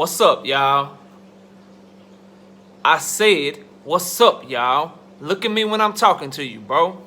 What's up, y'all? I said, what's up, y'all? Look at me when I'm talking to you, bro.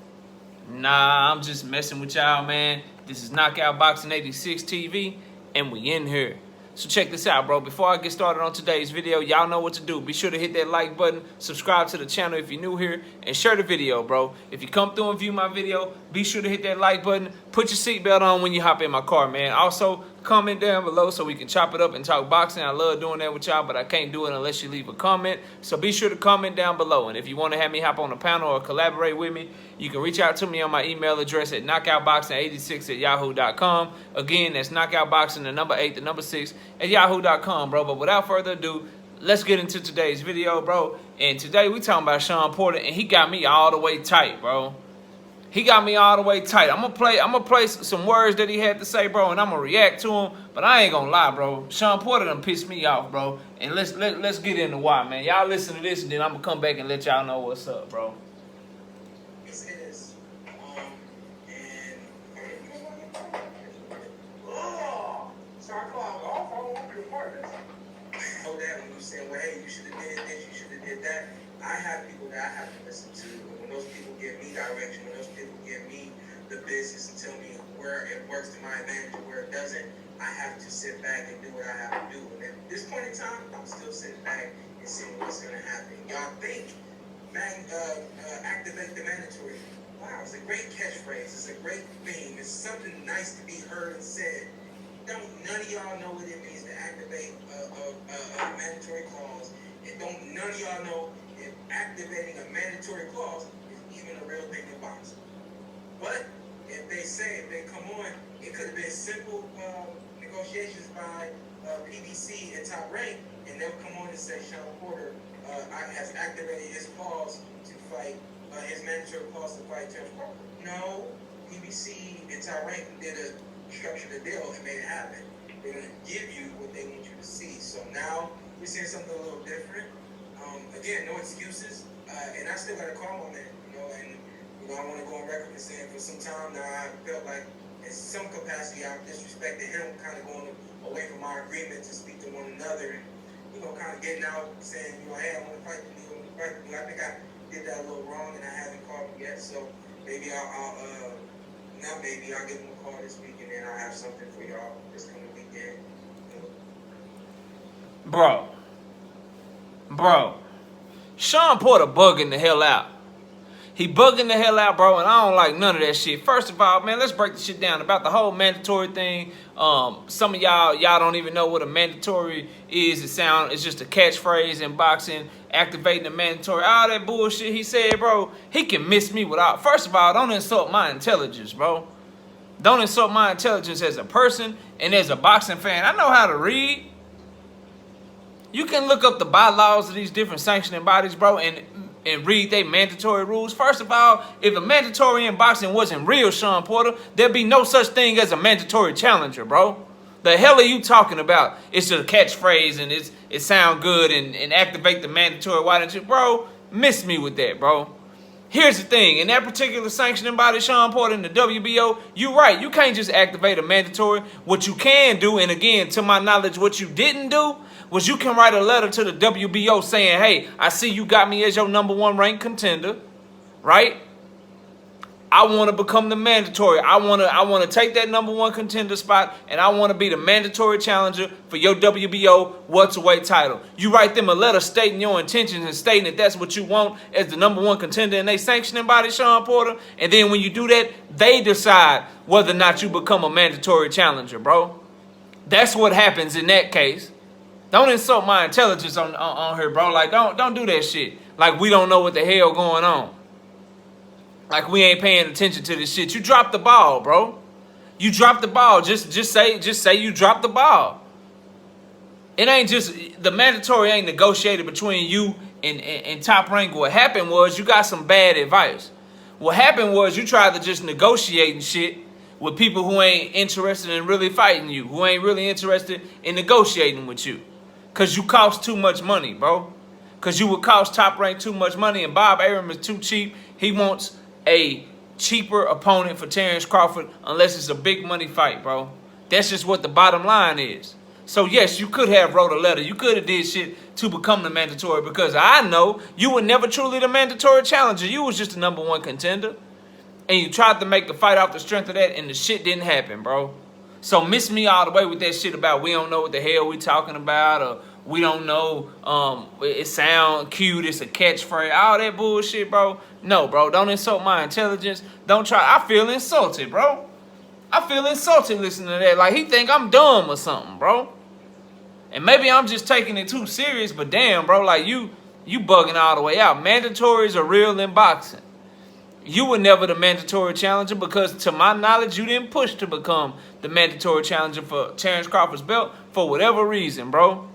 Nah, I'm just messing with y'all, man. This is Knockout Boxing 86 TV, and we in here. So check this out, bro. Before I get started on today's video, y'all know what to do. Be sure to hit that like button, subscribe to the channel if you're new here, and share the video, bro. If you come through and view my video, be sure to hit that like button. Put your seatbelt on when you hop in my car, man. Also, comment down below so we can chop it up and talk boxing. I love doing that with y'all, but I can't do it unless you leave a comment. So be sure to comment down below. And if you want to have me hop on a panel or collaborate with me, you can reach out to me on my email address at knockoutboxing86@yahoo.com. Again, that's knockoutboxing, the number 8, the number 6 at yahoo.com, bro. But without further ado, let's get into today's video, bro. And today we talking about Shawn Porter, and he got me all the way tight, bro. He got me all the way tight. I'm gonna play some words that he had to say, bro, and I'm gonna react to him. But I ain't gonna lie, bro. Shawn Porter done pissed me off, bro. And let's get into why, man. Y'all listen to this, and then I'm gonna come back and let y'all know what's up, bro. Well, hey, you should have did this, you should have did that. I have people that I have to listen to. And when those people give me direction, when those people give me the business and tell me where it works to my advantage and where it doesn't, I have to sit back and do what I have to do. And at this point in time, I'm still sitting back and seeing what's going to happen. Y'all think, activate the mandatory. Wow, it's a great catchphrase. It's a great theme. It's something nice to be heard and said. None of y'all know what it means to activate a mandatory clause. And none of y'all know if activating a mandatory clause is even a real thing in boxing. But if they come on, it could have been simple negotiations by PBC and Top Rank, and they'll come on and say Shawn Porter has activated his clause to fight, his mandatory clause to fight Terence Crawford. No, PBC and Top Rank did a structure the deal and made it happen. They're going to give you what they want you to see. So now we're seeing something a little different. Again, no excuses. And I still got to call on that, and I want to go on record and saying for some time now I felt like in some capacity I disrespected him, kind of going away from our agreement to speak to one another, and kind of getting out saying, hey, I want to fight with you, I think I did that a little wrong and I haven't called him yet. So maybe I'll give him a call this week, and then I'll have something for y'all this coming weekend. Bro, Shawn Porter bugging the hell out. He bugging the hell out, bro, and I don't like none of that shit. First of all, man, let's break the shit down about the whole mandatory thing. Some of y'all don't even know what a mandatory is. It's just a catchphrase in boxing, activating the mandatory, all that bullshit he said, bro. He can miss me without. First of all, don't insult my intelligence, bro. Don't insult my intelligence as a person and as a boxing fan. I know how to read. You can look up the bylaws of these different sanctioning bodies, bro, and read their mandatory rules. First of all, if a mandatory in boxing wasn't real, Shawn Porter, there'd be no such thing as a mandatory challenger, bro. The hell are you talking about? It's just a catchphrase and it sound good and activate the mandatory. Why don't you, bro? Miss me with that, bro. Here's the thing. In that particular sanctioning body, Shawn Porter, in the WBO, you're right. You can't just activate a mandatory. What you can do, and again, to my knowledge, what you didn't do, was you can write a letter to the WBO saying, hey, I see you got me as your #1 ranked contender, right? I want to become the mandatory. I want to take that #1 contender spot, and I want to be the mandatory challenger for your WBO welterweight title. You write them a letter stating your intentions and stating that that's what you want as the #1 contender in they sanctioning body, Shawn Porter. And then when you do that, they decide whether or not you become a mandatory challenger, bro. That's what happens in that case. Don't insult my intelligence on here, bro. Like, don't do that shit. Like we don't know what the hell going on. Like we ain't paying attention to this shit. You dropped the ball, bro. You dropped the ball. Just say you dropped the ball. It ain't just the mandatory ain't negotiated between you and Top Rank. What happened was you got some bad advice. What happened was you tried to just negotiate and shit with people who ain't interested in really fighting you, who ain't really interested in negotiating with you. Cause you cost too much money, bro. Cause you would cost Top Rank too much money, and Bob Arum is too cheap. He wants a cheaper opponent for Terence Crawford unless it's a big money fight, bro. That's just what the bottom line is. So yes, you could have wrote a letter. You could have did shit to become the mandatory, because I know you were never truly the mandatory challenger. You was just the #1 contender. And you tried to make the fight off the strength of that, and the shit didn't happen, bro. So miss me all the way with that shit about we don't know what the hell we talking about, or we don't know, it sound cute, it's a catchphrase, all that bullshit, bro. No, bro, don't insult my intelligence. Don't try. I feel insulted, bro. I feel insulted listening to that. Like he think I'm dumb or something, bro. And maybe I'm just taking it too serious, but damn, bro, like you bugging all the way out. Mandatories are real in boxing. You were never the mandatory challenger because, to my knowledge, you didn't push to become the mandatory challenger for Terence Crawford's belt for whatever reason, bro.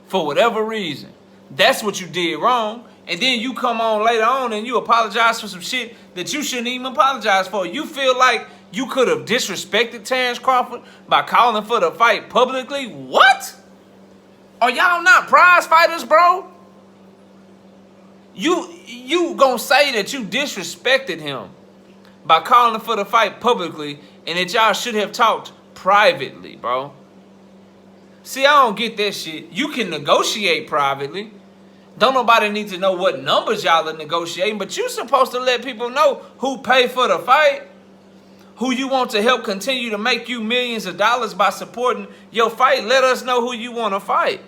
For whatever reason. That's what you did wrong. And then you come on later on and you apologize for some shit that you shouldn't even apologize for. You feel like you could have disrespected Terence Crawford by calling for the fight publicly? What? Are y'all not prize fighters, bro? You gonna say that you disrespected him by calling for the fight publicly, and that y'all should have talked privately, bro? See, I don't get that shit. You can negotiate privately. Don't nobody need to know what numbers y'all are negotiating, but you supposed to let people know who paid for the fight, who you want to help continue to make you millions of dollars by supporting your fight. Let us know who you want to fight.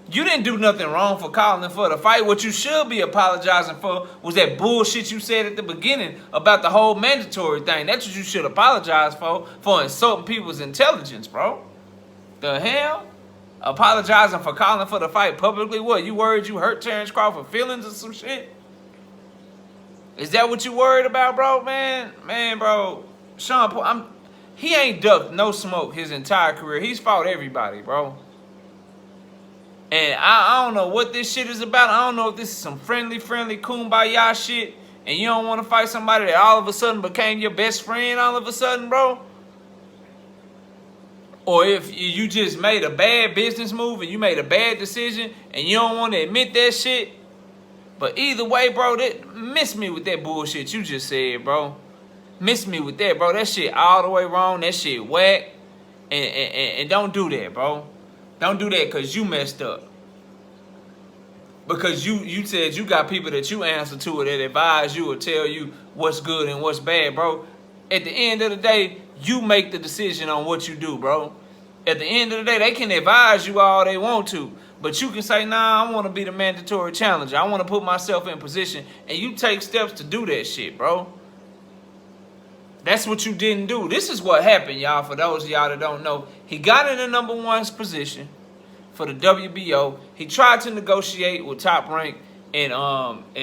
You didn't do nothing wrong for calling for the fight. What you should be apologizing for was that bullshit you said at the beginning about the whole mandatory thing. That's what you should apologize for insulting people's intelligence, bro. The hell? Apologizing for calling for the fight publicly? What, you worried you hurt Terence Crawford's feelings or some shit? Is that what you worried about, bro? Man, bro. Shawn Porter, he ain't ducked no smoke his entire career. He's fought everybody, bro. And I don't know what this shit is about. I don't know if this is some friendly kumbaya shit, and you don't want to fight somebody that all of a sudden became your best friend all of a sudden, bro. Or if you just made a bad business move and you made a bad decision and you don't want to admit that shit. But either way, bro, miss me with that bullshit you just said, bro. Miss me with that, bro. That shit all the way wrong. That shit whack. And don't do that, bro. Don't do that because you messed up. Because you said you got people that you answer to that advise you or tell you what's good and what's bad, bro. At the end of the day, you make the decision on what you do, bro. At the end of the day, they can advise you all they want to. But you can say, nah, I want to be the mandatory challenger. I want to put myself in position. And you take steps to do that shit, bro. That's what you didn't do. This is what happened, y'all, for those of y'all that don't know. He got in the #1's position for the WBO. He tried to negotiate with Top Rank and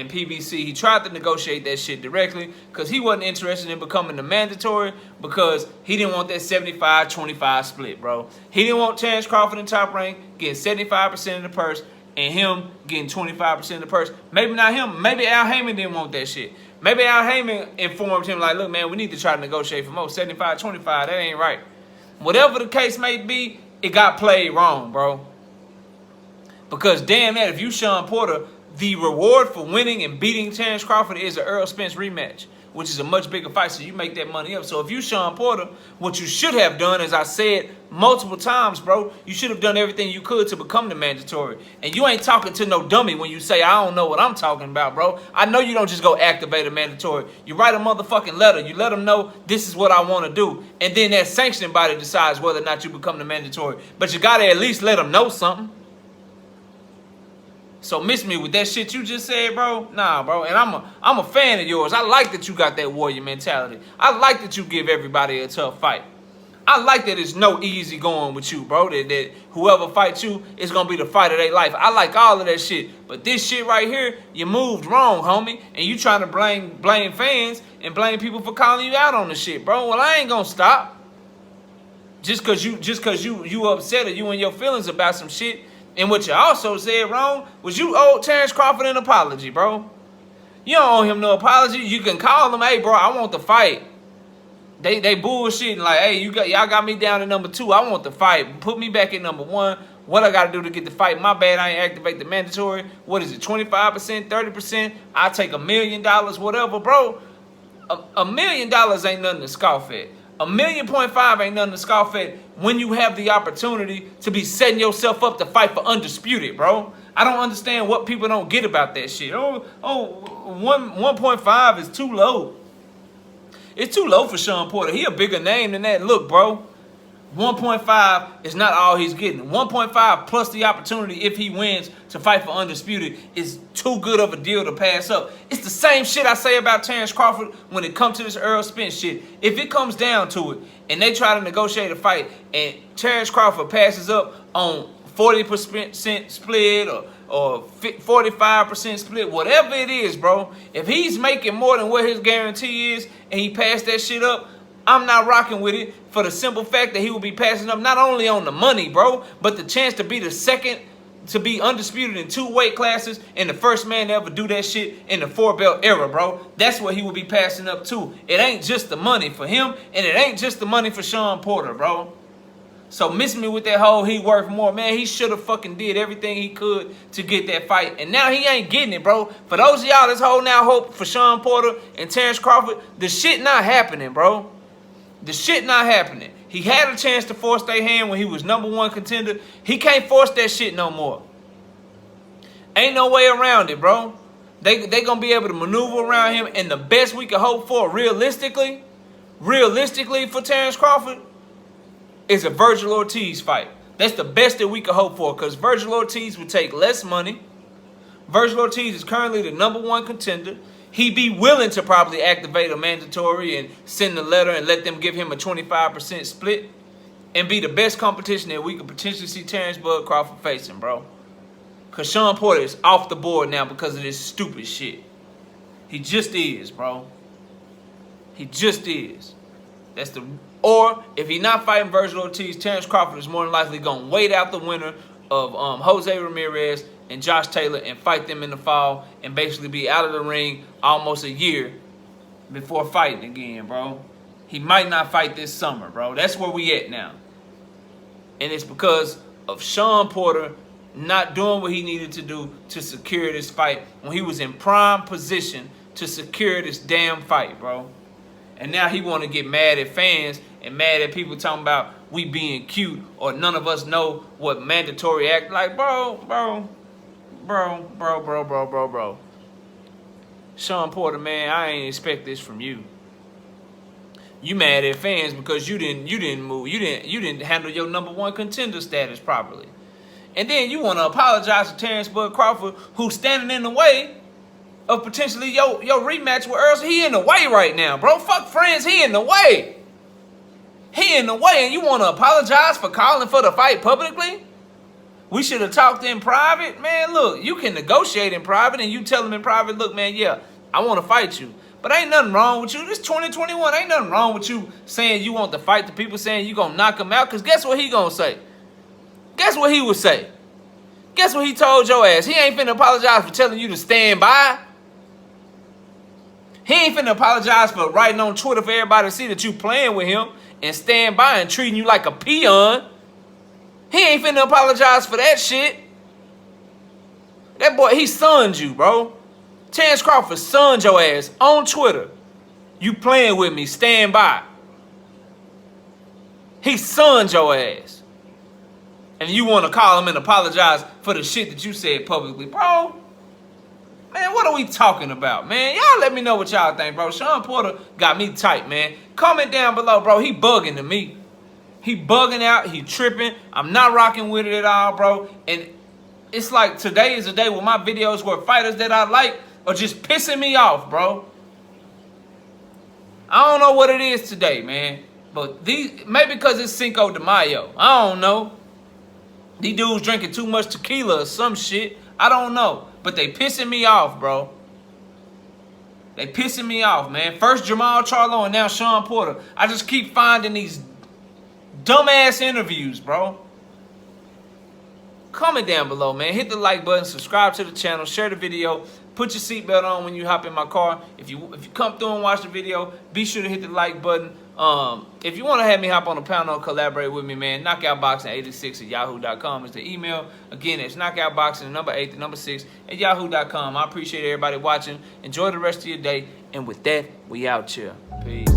PBC. He tried to negotiate that shit directly because he wasn't interested in becoming the mandatory because he didn't want that 75-25 split, bro. He didn't want Terence Crawford and Top Rank getting 75% of the purse and him getting 25% of the purse. Maybe not him. Maybe Al Heyman didn't want that shit. Maybe Al Heyman informed him like, look, man, we need to try to negotiate for more. 75-25, that ain't right. Whatever the case may be, it got played wrong, bro. Because damn that, if you Shawn Porter, the reward for winning and beating Terence Crawford is an Earl Spence rematch, which is a much bigger fight, so you make that money up. So if you Shawn Porter, what you should have done, as I said multiple times, bro, you should have done everything you could to become the mandatory. And you ain't talking to no dummy when you say, I don't know what I'm talking about, bro. I know you don't just go activate a mandatory. You write a motherfucking letter. You let them know this is what I want to do. And then that sanctioning body decides whether or not you become the mandatory. But you got to at least let them know something. So miss me with that shit you just said, bro. Nah, bro. And I'm a fan of yours. I like that you got that warrior mentality. I like that you give everybody a tough fight. I like that it's no easy going with you, bro. That whoever fights you is gonna be the fight of their life. I like all of that shit. But this shit right here, you moved wrong, homie. And you trying to blame fans and blame people for calling you out on the shit, bro. Well, I ain't gonna stop. Just cause you upset or you in your feelings about some shit. And what you also said wrong was you owed Terence Crawford an apology, bro. You don't owe him no apology. You can call him, hey, bro, I want the fight. They bullshitting like, hey, y'all got me down to #2. I want the fight. Put me back at #1. What I got to do to get the fight? My bad, I ain't activate the mandatory. What is it, 25%, 30%? I take $1 million, whatever, bro. $1 million ain't nothing to scoff at. $1.5 million ain't nothing to scoff at when you have the opportunity to be setting yourself up to fight for undisputed, bro. I don't understand what people don't get about that shit. 1.5 is too low. It's too low for Shawn Porter. He a bigger name than that. Look, bro. 1.5 is not all he's getting. 1.5 plus the opportunity if he wins to fight for undisputed is too good of a deal to pass up. It's the same shit I say about Terence Crawford when it comes to this Earl Spence shit. If it comes down to it and they try to negotiate a fight and Terence Crawford passes up on 40% split or 45% split, whatever it is, bro. If he's making more than what his guarantee is and he passed that shit up, I'm not rocking with it for the simple fact that he will be passing up not only on the money, bro, but the chance to be the second to be undisputed in 2 weight classes and the first man to ever do that shit in the 4-belt era, bro. That's what he will be passing up to. It ain't just the money for him, and it ain't just the money for Shawn Porter, bro. So miss me with that whole he worth more. Man, he should have fucking did everything he could to get that fight. And now he ain't getting it, bro. For those of y'all that's holding out hope for Shawn Porter and Terence Crawford, the shit not happening, bro. The shit not happening. He had a chance to force their hand when he was #1 contender. He can't force that shit no more. Ain't no way around it, bro. They gonna be able to maneuver around him, and the best we can hope for realistically for Terence Crawford is a Virgil Ortiz fight. That's the best that we can hope for, because Virgil Ortiz would take less money. Virgil Ortiz is currently the #1 contender. He'd be willing to probably activate a mandatory and send a letter and let them give him a 25% split and be the best competition that we could potentially see Terence Bud Crawford facing, bro. Because Shawn Porter is off the board now because of this stupid shit. He just is, bro. He just is. Or if he's not fighting Virgil Ortiz, Terence Crawford is more than likely going to wait out the winner of Jose Ramirez and Josh Taylor and fight them in the fall and basically be out of the ring almost a year before fighting again, bro. He might not fight this summer, bro. That's where we at now. And it's because of Shawn Porter not doing what he needed to do to secure this fight when he was in prime position to secure this damn fight, bro. And now he want to get mad at fans and mad at people talking about we being cute or none of us know what mandatory act. Like, bro. Shawn Porter, man, I ain't expect this from you. You mad at fans because you didn't move. You didn't handle your #1 contender status properly. And then you want to apologize to Terence Bud Crawford, who's standing in the way of potentially your rematch with Earl. He in the way right now, bro. Fuck friends, he in the way. He in the way, and you want to apologize for calling for the fight publicly? We should have talked in private. Man, look, you can negotiate in private, and you tell him in private, look, man, yeah, I want to fight you. But ain't nothing wrong with you. This 2021, ain't nothing wrong with you saying you want to fight the people saying you going to knock him out, because guess what he going to say? Guess what he would say? Guess what he told your ass? He ain't finna apologize for telling you to stand by. He ain't finna apologize for writing on Twitter for everybody to see that you playing with him and stand by and treating you like a peon. He ain't finna apologize for that shit. That boy, he sunned you, bro. Terence Crawford sunned your ass on Twitter. You playing with me, stand by. He sunned your ass. And you want to call him and apologize for the shit that you said publicly. Bro, man, what are we talking about, man? Y'all let me know what y'all think, bro. Shawn Porter got me tight, man. Comment down below, bro. He bugging to me. He bugging out. He tripping. I'm not rocking with it at all, bro. And it's like today is a day where my videos where fighters that I like are just pissing me off, bro. I don't know what it is today, man. But maybe because it's Cinco de Mayo. I don't know. These dudes drinking too much tequila or some shit. I don't know. But they pissing me off, bro. They pissing me off, man. First Jamal Charlo and now Shawn Porter. I just keep finding these dumbass interviews, bro. Comment down below, man. Hit the like button. Subscribe to the channel. Share the video. Put your seatbelt on when you hop in my car. If you come through and watch the video, be sure to hit the like button. If you want to have me hop on a panel and collaborate with me, man, knockoutboxing86@yahoo.com is the email. Again, it's knockoutboxing, the #8, the #6 at yahoo.com. I appreciate everybody watching. Enjoy the rest of your day. And with that, we out here. Peace.